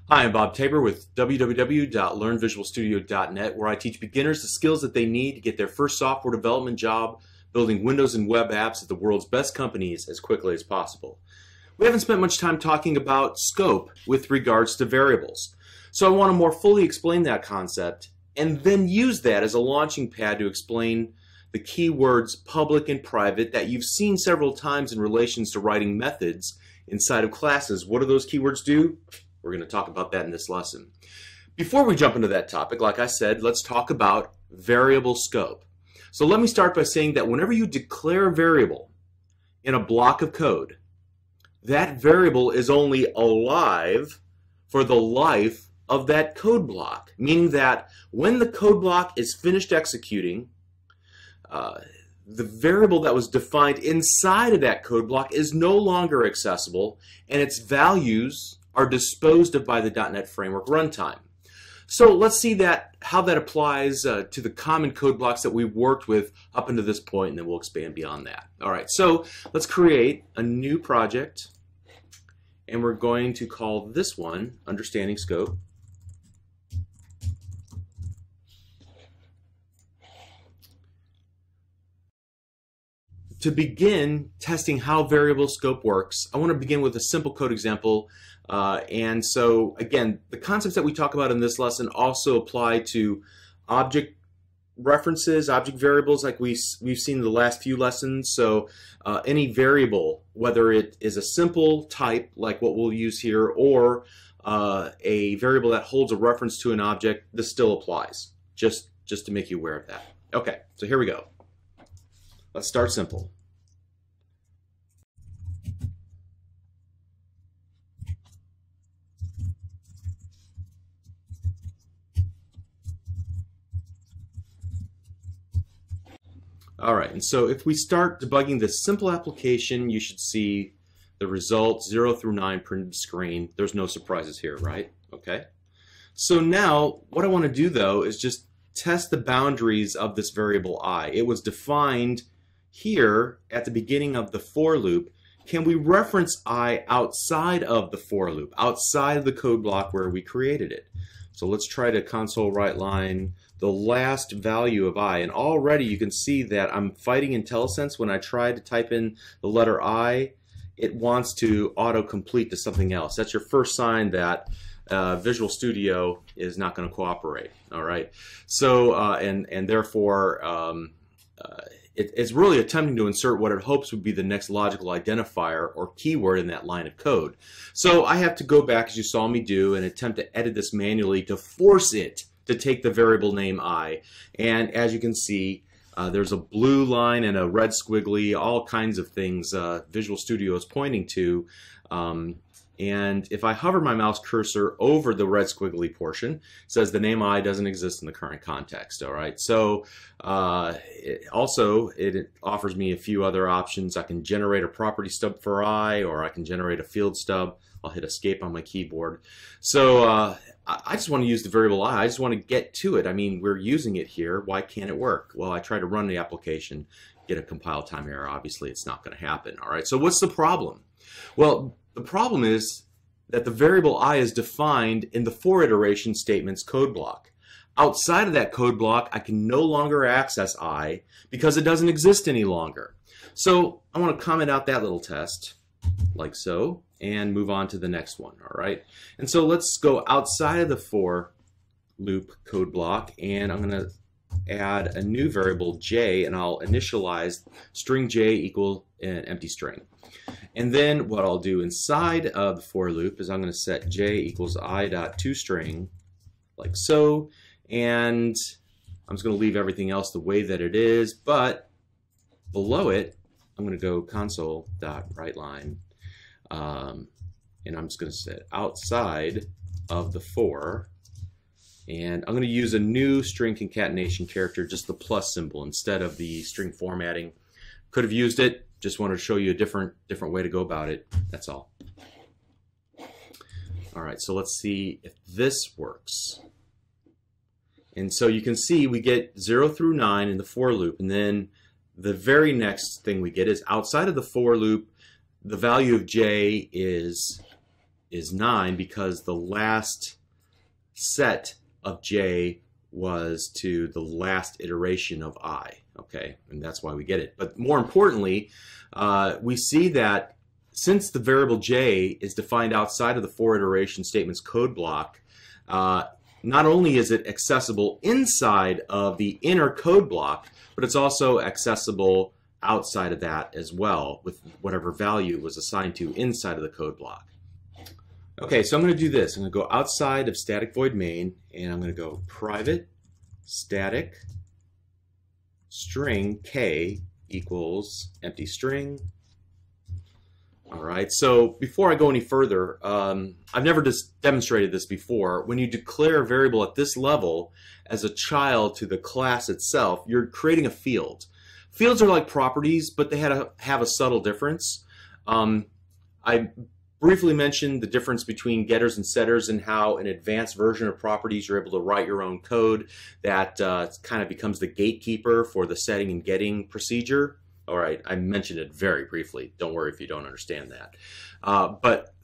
Hi, I'm Bob Tabor with www.learnvisualstudio.net, where I teach beginners the skills that they need to get their first software development job building Windows and web apps at the world's best companies as quickly as possible. We haven't spent much time talking about scope with regards to variables, so I want to more fully explain that concept and then use that as a launching pad to explain the keywords public and private that you've seen several times in relations to writing methods inside of classes. What do those keywords do? We're going to talk about that in this lesson. Before we jump into that topic, like I said, let's talk about variable scope. So let me start by saying that whenever you declare a variable in a block of code, that variable is only alive for the life of that code block, meaning that when the code block is finished executing, the variable that was defined inside of that code block is no longer accessible, and its values are disposed of by the .NET Framework runtime. So let's see how that applies to the common code blocks that we've worked with up until this point, and then we'll expand beyond that. All right, so let's create a new project, and we're going to call this one Understanding Scope. To begin testing how variable scope works, I want to begin with a simple code example. And so, again, the concepts that we talk about in this lesson also apply to object references, object variables, like we've seen in the last few lessons. So any variable, whether it is a simple type, like what we'll use here, or a variable that holds a reference to an object, this still applies, just to make you aware of that. Okay, so here we go. Let's start simple. All right, and so if we start debugging this simple application, you should see the results 0 through 9 printed to screen. There's no surprises here, right? Okay. So now what I want to do, though, is just test the boundaries of this variable I. It was defined here at the beginning of the for loop. Can we reference I outside of the for loop, outside of the code block where we created it? So let's try to console write line the last value of I, and already you can see that I'm fighting IntelliSense. When I try to type in the letter I, it wants to auto-complete to something else. That's your first sign that Visual Studio is not going to cooperate. All right, so and therefore it's really attempting to insert what it hopes would be the next logical identifier or keyword in that line of code. So I have to go back, as you saw me do, and attempt to edit this manually to force it to take the variable name I. And as you can see, there's a blue line and a red squiggly, all kinds of things Visual Studio is pointing to. And if I hover my mouse cursor over the red squiggly portion, it says the name I doesn't exist in the current context. All right. So it offers me a few other options. I can generate a property stub for I, or I can generate a field stub. I'll hit escape on my keyboard. So I just want to use the variable I. I just want to get to it. I mean, we're using it here. Why can't it work? Well, I try to run the application, get a compile time error. Obviously, it's not going to happen. All right. So what's the problem? Well, the problem is that the variable I is defined in the for iteration statements code block. Outside of that code block, I can no longer access I because it doesn't exist any longer. So I want to comment out that little test, like so, and move on to the next one. All right. And so let's go outside of the for loop code block, and I'm going to add a new variable j, and I'll initialize string j equal an empty string. And then what I'll do inside of the for loop is I'm going to set j equals I.toString, like so, and I'm just going to leave everything else the way that it is, but below it I'm going to go console.writeLine, and I'm just going to set outside of the for, and I'm going to use a new string concatenation character, just the plus symbol instead of the string formatting. Could have used it. Just wanted to show you a different way to go about it. That's all. All right, so let's see if this works. And so you can see we get 0 through 9 in the for loop, and then the very next thing we get is outside of the for loop, the value of j is is 9 because the last set of j was to the last iteration of I, okay, and that's why we get it. But more importantly, we see that since the variable j is defined outside of the 4 iteration statements code block, not only is it accessible inside of the inner code block, but it's also accessible outside of that as well with whatever value was assigned to inside of the code block. Okay, so I'm going to do this. I'm going to go outside of static void main, and I'm going to go private static string k equals empty string. All right, so before I go any further, I've never demonstrated this before. When you declare a variable at this level as a child to the class itself, you're creating a field. Fields are like properties, but they have a subtle difference. I briefly mentioned the difference between getters and setters and how an advanced version of properties you're able to write your own code that kind of becomes the gatekeeper for the setting and getting procedure. All right, I mentioned it very briefly. Don't worry if you don't understand that. But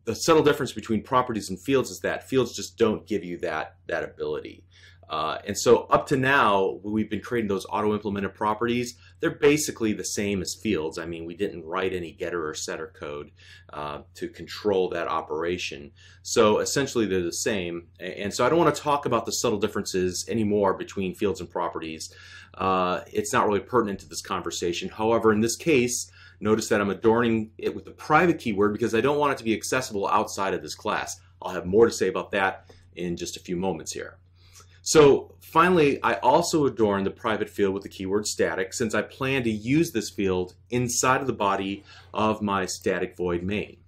the subtle difference between properties and fields is that fields just don't give you that ability. And so up to now, we've been creating those auto-implemented properties. They're basically the same as fields. I mean, we didn't write any getter or setter code to control that operation. So essentially, they're the same. And so I don't want to talk about the subtle differences anymore between fields and properties. It's not really pertinent to this conversation. However, in this case, notice that I'm adorning it with the private keyword because I don't want it to be accessible outside of this class. I'll have more to say about that in just a few moments here. So finally, I also adorn the private field with the keyword static since I plan to use this field inside of the body of my static void main.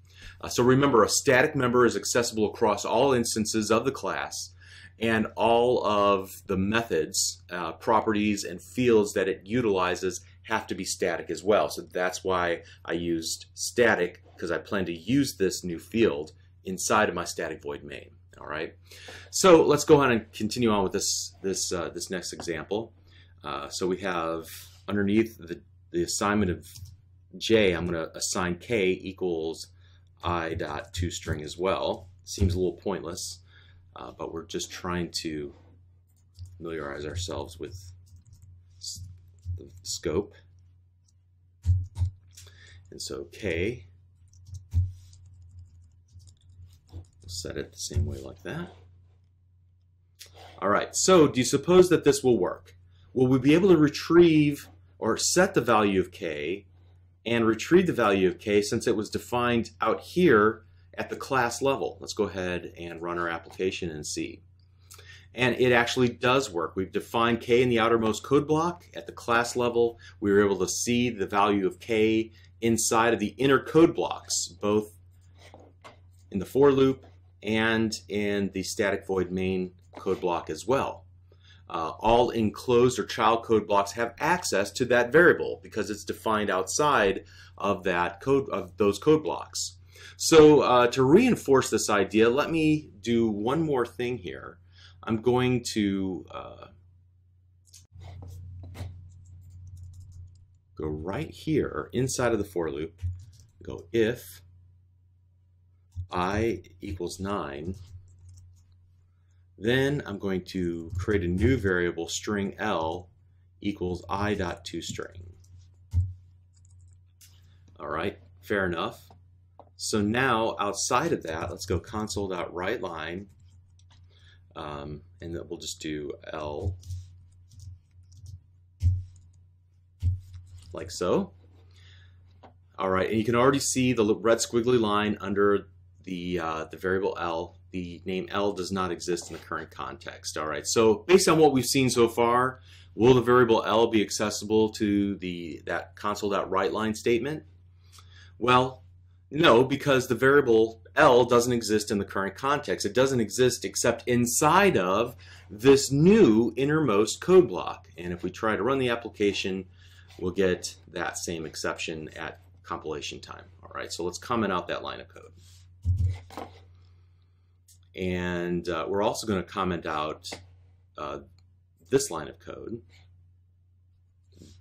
So remember, a static member is accessible across all instances of the class, and all of the methods, properties, and fields that it utilizes have to be static as well. So that's why I used static, because I plan to use this new field inside of my static void main. All right, so let's go ahead and continue on with this next example. So we have underneath the assignment of j, I'm going to assign k equals I dot toString as well. Seems a little pointless, but we're just trying to familiarize ourselves with the scope. And so k, set it the same way like that. All right, so do you suppose that this will work? Will we be able to retrieve or set the value of k and retrieve the value of k since it was defined out here at the class level? Let's go ahead and run our application and see. And it actually does work. We've defined k in the outermost code block at the class level. We were able to see the value of k inside of the inner code blocks, both in the for loop and in the static void main code block as well. All enclosed or child code blocks have access to that variable because it's defined outside of that code, of those code blocks. So to reinforce this idea, let me do one more thing here. I'm going to go right here inside of the for loop, go if I equals 9, then I'm going to create a new variable, string L equals I dot toString. All right, fair enough. So now outside of that, let's go console.writeLine, and then we'll just do L like so. All right, and you can already see the red squiggly line under the variable L. The name L does not exist in the current context. All right, so based on what we've seen so far, will the variable L be accessible to that console.writeLine statement? Well, no, because the variable L doesn't exist in the current context. It doesn't exist except inside of this new innermost code block. And if we try to run the application, we'll get that same exception at compilation time. All right, so let's comment out that line of code. And we're also going to comment out this line of code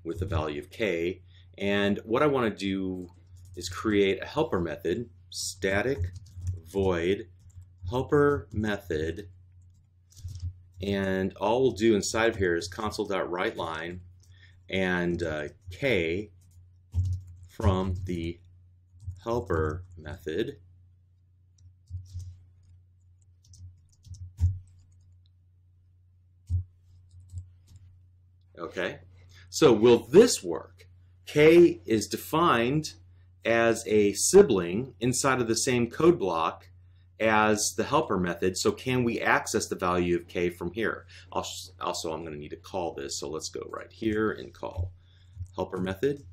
with the value of k. And what I want to do is create a helper method static void helper method, and all we'll do inside of here is console.writeLine and k from the helper method. Okay, so will this work? K is defined as a sibling inside of the same code block as the helper method, so can we access the value of K from here? Also, I'm going to need to call this, so let's go right here and call helper method,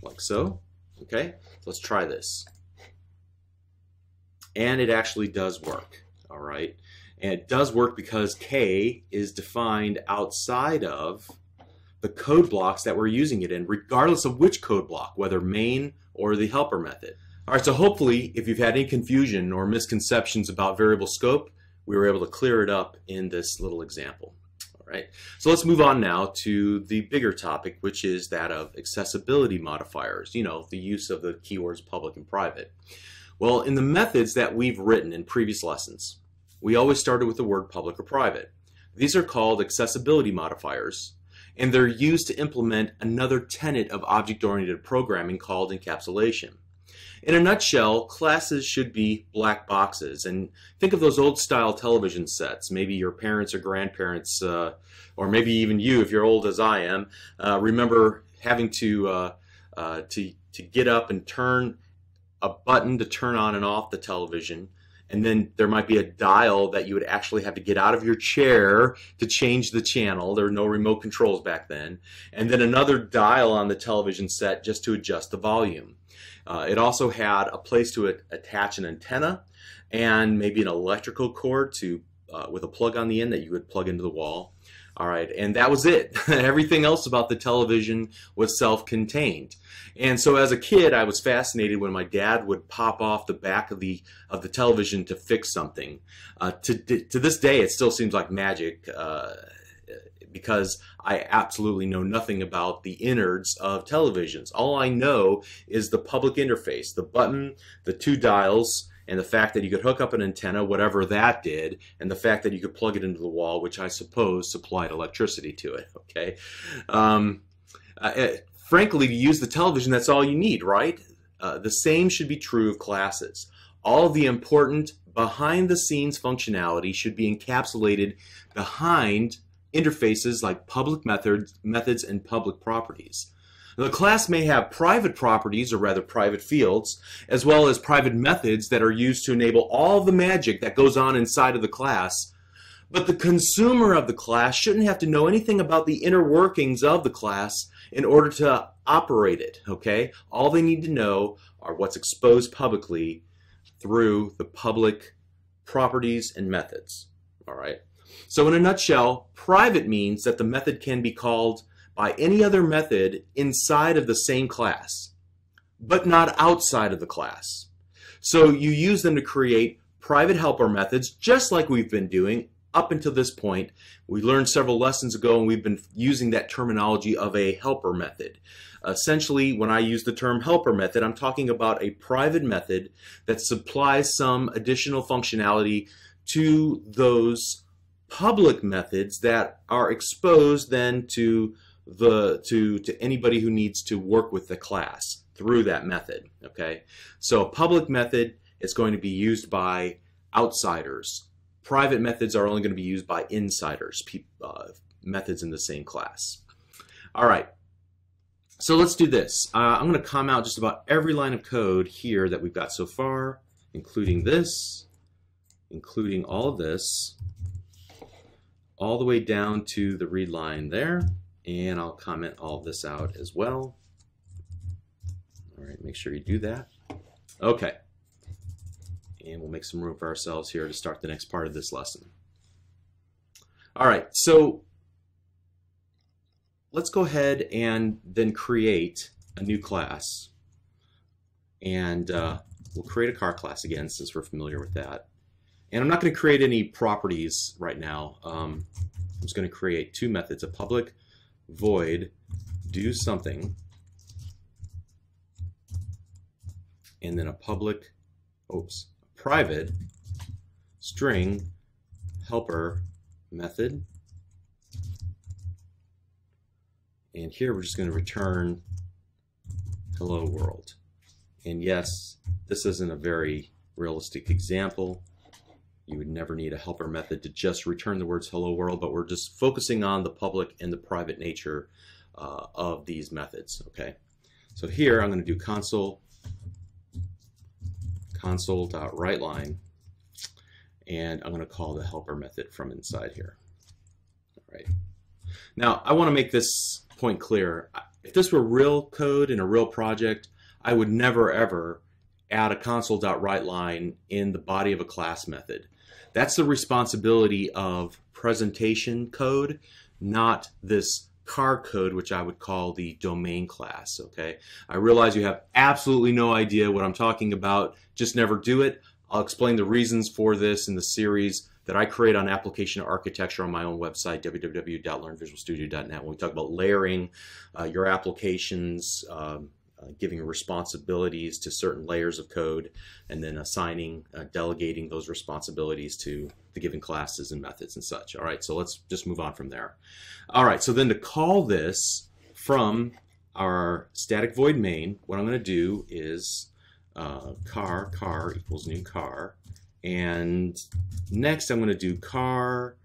like so. Okay, let's try this. And it actually does work, all right? And it does work because K is defined outside of the code blocks that we're using it in, regardless of which code block, whether main or the helper method. All right, so hopefully if you've had any confusion or misconceptions about variable scope, we were able to clear it up in this little example. All right, so let's move on now to the bigger topic, which is that of accessibility modifiers, you know, the use of the keywords public and private. Well, in the methods that we've written in previous lessons, we always started with the word public or private. These are called accessibility modifiers, and they're used to implement another tenet of object-oriented programming called encapsulation. In a nutshell, classes should be black boxes, and think of those old-style television sets. Maybe your parents or grandparents, or maybe even you, if you're old as I am, remember having to get up and turn a button to turn on and off the television. And then there might be a dial that you would actually have to get out of your chair to change the channel. There were no remote controls back then. And then another dial on the television set just to adjust the volume. It also had a place to attach an antenna and maybe an electrical cord with a plug on the end that you would plug into the wall. All right, and that was it. Everything else about the television was self-contained. And so as a kid, I was fascinated when my dad would pop off the back of the television to fix something. To this day, it still seems like magic because I absolutely know nothing about the innards of televisions. All I know is the public interface, the button, the two dials, and the fact that you could hook up an antenna, whatever that did, and the fact that you could plug it into the wall, which I suppose supplied electricity to it, okay? Frankly, to use the television, that's all you need, right? The same should be true of classes. All of the important behind-the-scenes functionality should be encapsulated behind interfaces like public methods and public properties. The class may have private properties, or rather private fields, as well as private methods that are used to enable all the magic that goes on inside of the class. But the consumer of the class shouldn't have to know anything about the inner workings of the class in order to operate it, okay? All they need to know are what's exposed publicly through the public properties and methods, all right? So in a nutshell, private means that the method can be called by any other method inside of the same class, but not outside of the class. So you use them to create private helper methods, just like we've been doing up until this point. We learned several lessons ago, and we've been using that terminology of a helper method. Essentially, when I use the term helper method, I'm talking about a private method that supplies some additional functionality to those public methods that are exposed then to anybody who needs to work with the class through that method, okay? So a public method is going to be used by outsiders. Private methods are only going to be used by insiders, methods in the same class. All right, so let's do this. I'm going to comment out just about every line of code here that we've got so far, including this, including all of this, all the way down to the read line there. And I'll comment all of this out as well. All right, make sure you do that. Okay. And we'll make some room for ourselves here to start the next part of this lesson. All right, so let's go ahead and then create a new class. And we'll create a car class again, since we're familiar with that. And I'm not going to create any properties right now. I'm just going to create two methods, a public void do something and then a private string helper method. And here we're just going to return hello world. And yes, this isn't a very realistic example. You would never need a helper method to just return the words hello world, but we're just focusing on the public and the private nature of these methods. Okay, so here I'm going to do console.writeLine, and I'm going to call the helper method from inside here. All right. Now I want to make this point clear. If this were real code in a real project, I would never ever add a console.writeLine in the body of a class method. That's the responsibility of presentation code, not this car code, which I would call the domain class. Okay, I realize you have absolutely no idea what I'm talking about. Just never do it. I'll explain the reasons for this in the series that I create on application architecture on my own website, www.learnvisualstudio.net. When we talk about layering your applications, giving responsibilities to certain layers of code, and then assigning, delegating those responsibilities to the given classes and methods and such. All right, so let's just move on from there. All right, so then to call this from our static void main, what I'm going to do is car equals new car, and next I'm going to do car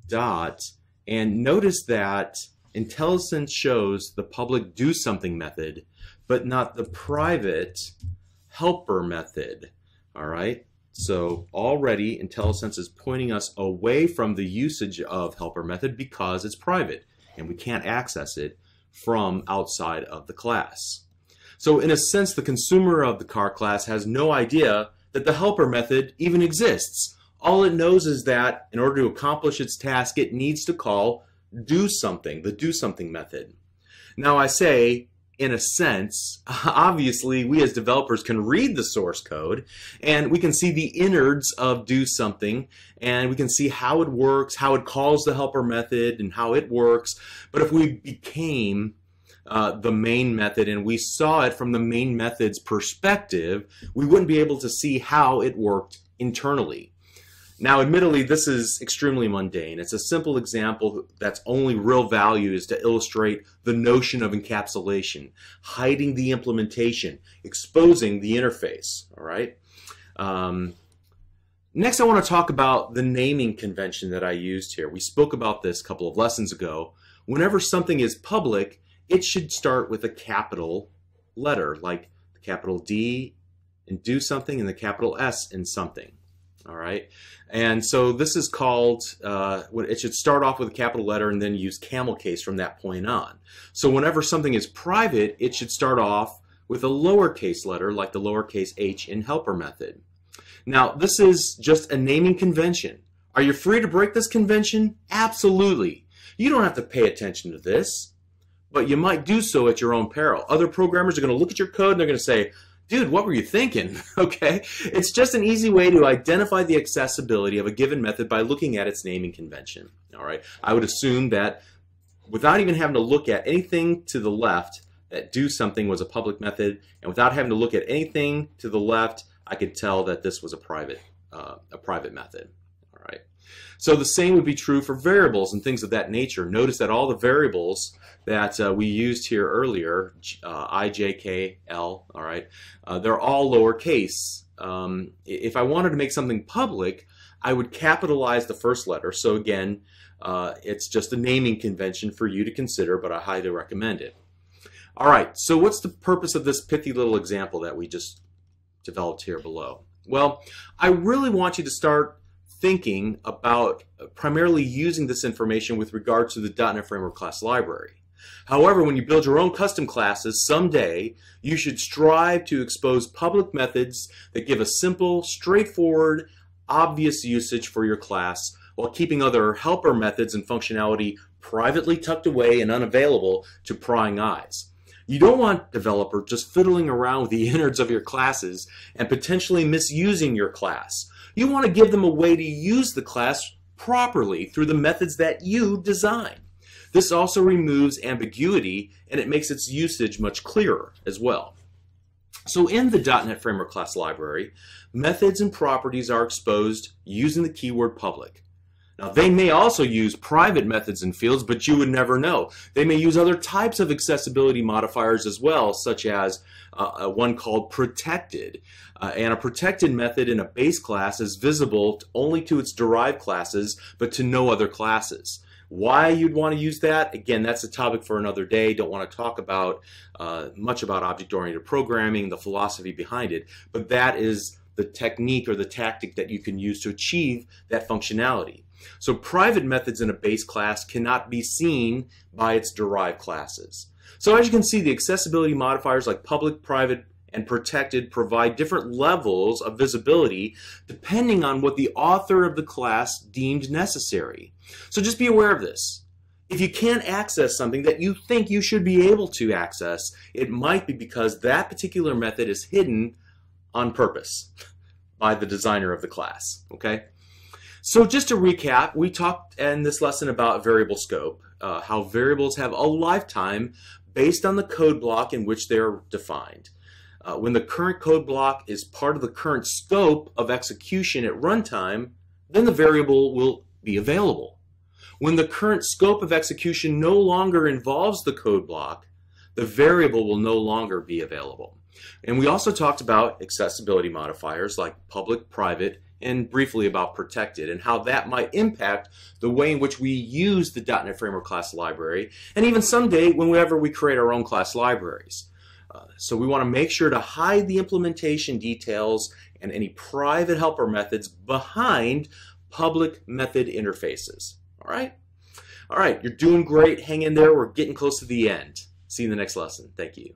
dot, and notice that IntelliSense shows the public do something method, but not the private helper method. All right, so already IntelliSense is pointing us away from the usage of helper method because it's private and we can't access it from outside of the class. So in a sense, the consumer of the car class has no idea that the helper method even exists. All it knows is that in order to accomplish its task, it needs to call do something, the do something method. Now I say, in a sense, obviously we as developers can read the source code and we can see the innards of do something, and we can see how it works, how it calls the helper method and how it works. But if we became the main method and we saw it from the main method's perspective, we wouldn't be able to see how it worked internally. Now, admittedly, this is extremely mundane. It's a simple example that's only real value is to illustrate the notion of encapsulation, hiding the implementation, exposing the interface. All right. Next, I want to talk about the naming convention that I used here. We spoke about this a couple of lessons ago. Whenever something is public, it should start with a capital letter, like the capital D in do something and the capital S in something. All right, and so this is called, it should start off with a capital letter and then use camel case from that point on. So whenever something is private, it should start off with a lowercase letter, like the lowercase h in helper method. Now, this is just a naming convention. Are you free to break this convention? Absolutely. You don't have to pay attention to this, but you might do so at your own peril. Other programmers are going to look at your code and they're going to say, dude, what were you thinking? Okay, it's just an easy way to identify the accessibility of a given method by looking at its naming convention. All right, I would assume that without even having to look at anything to the left, that do something was a public method, and without having to look at anything to the left, I could tell that this was a private method. All right, so the same would be true for variables and things of that nature. Notice that all the variables that we used here earlier, I, J, K, L, all right, they're all lowercase. If I wanted to make something public, I would capitalize the first letter. So again, it's just a naming convention for you to consider, but I highly recommend it. All right, so what's the purpose of this pithy little example that we just developed here below? Well, I really want you to start thinking about primarily using this information with regard to the .NET Framework class library. However, when you build your own custom classes someday, you should strive to expose public methods that give a simple, straightforward, obvious usage for your class while keeping other helper methods and functionality privately tucked away and unavailable to prying eyes. You don't want developers just fiddling around with the innards of your classes and potentially misusing your class. You want to give them a way to use the class properly through the methods that you design. This also removes ambiguity and it makes its usage much clearer as well. So in the .NET Framework class library, methods and properties are exposed using the keyword public. Now, they may also use private methods and fields, but you would never know. They may use other types of accessibility modifiers as well, such as one called protected. And a protected method in a base class is visible only to its derived classes, but to no other classes. Why you'd want to use that, again, that's a topic for another day. Don't want to talk about much about object-oriented programming, the philosophy behind it, but that is the technique or the tactic that you can use to achieve that functionality. So private methods in a base class cannot be seen by its derived classes. So as you can see, the accessibility modifiers like public, private, and protected provide different levels of visibility depending on what the author of the class deemed necessary. So just be aware of this. If you can't access something that you think you should be able to access, it might be because that particular method is hidden on purpose by the designer of the class. Okay? So just to recap, we talked in this lesson about variable scope, how variables have a lifetime based on the code block in which they are defined. When the current code block is part of the current scope of execution at runtime, then the variable will be available. When the current scope of execution no longer involves the code block, the variable will no longer be available. And we also talked about accessibility modifiers like public, private, and briefly about protected and how that might impact the way in which we use the .NET Framework class library, and even someday whenever we create our own class libraries. So we want to make sure to hide the implementation details and any private helper methods behind public method interfaces. All right? All right, you're doing great. Hang in there. We're getting close to the end. See you in the next lesson. Thank you.